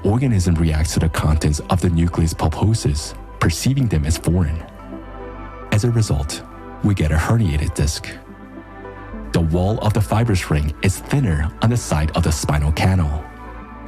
organism reacts to the contents of the nucleus pulposus, perceiving them as foreign. As a result, we get a herniated disc. The wall of the fibrous ring is thinner on the side of the spinal canal.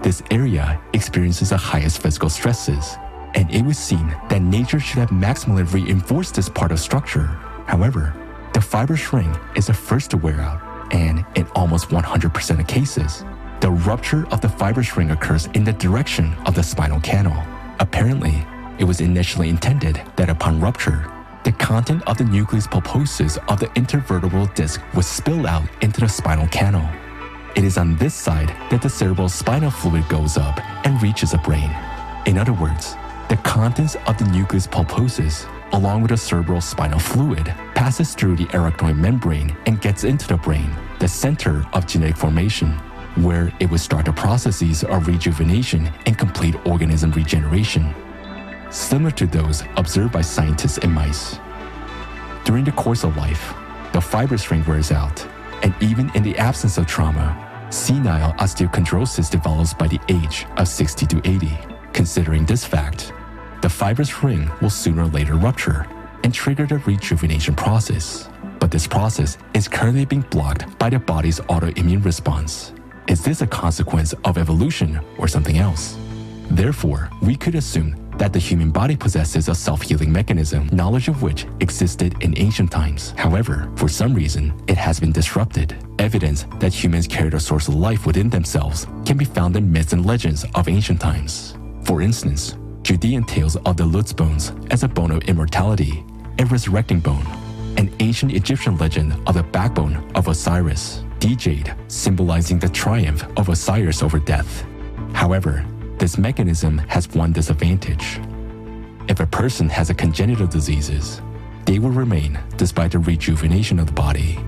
This area experiences the highest physical stresses, and it was seen that nature should have maximally reinforced this part of structure. However, the fibrous ring is the first to wear out, and in almost 100% of cases, the rupture of the fibrous ring occurs in the direction of the spinal canal. Apparently, it was initially intended that upon rupture, the content of the nucleus pulposus of the intervertebral disc would spill out into the spinal canal. It is on this side that the cerebral spinal fluid goes up and reaches the brain. In other words, the contents of the nucleus pulposus, along with the cerebral spinal fluid, passes through the arachnoid membrane and gets into the brain, the center of genetic formation, where it would start the processes of rejuvenation and complete organism regeneration, similar to those observed by scientists in mice. During the course of life, the fibrous ring wears out, and even in the absence of trauma, senile osteochondrosis develops by the age of 60 to 80. Considering this fact, the fibrous ring will sooner or later rupture and trigger the rejuvenation process. But this process is currently being blocked by the body's autoimmune response. Is this a consequence of evolution or something else? Therefore, we could assume that the human body possesses a self-healing mechanism, knowledge of which existed in ancient times. However, for some reason, it has been disrupted. Evidence that humans carried a source of life within themselves can be found in myths and legends of ancient times. For instance, Judean tales of the Lutz bones as a bone of immortality, a resurrecting bone, an ancient Egyptian legend of the backbone of Osiris, the jade symbolizing the triumph of Osiris over death. However, this mechanism has one disadvantage. If a person has a congenital diseases, they will remain despite the rejuvenation of the body.